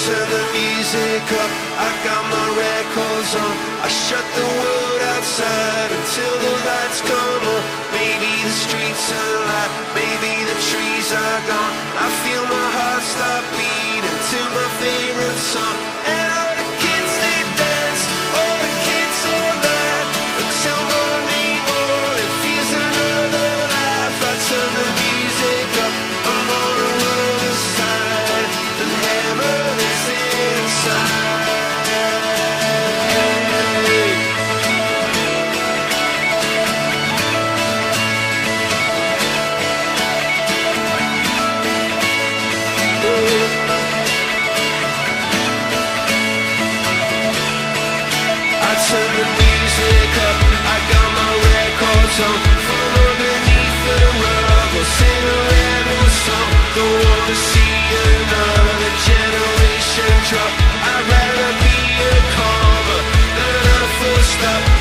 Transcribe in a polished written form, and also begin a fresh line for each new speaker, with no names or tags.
turn the music up, I got my records on. I shut the world outside until the lights come on. Maybe the streets are alive, maybe the trees are gone. I feel my heart start beating to my favorite song. And all the kids they dance, all the kids all laugh until morning morning feels another life. I turn the music up, I'm on the other side, and hammer is inside. Turn the music up, I got my records on. From underneath the rug, I'll sing a random song. Don't wanna see another generation drop. I'd rather be a comma than a full stop.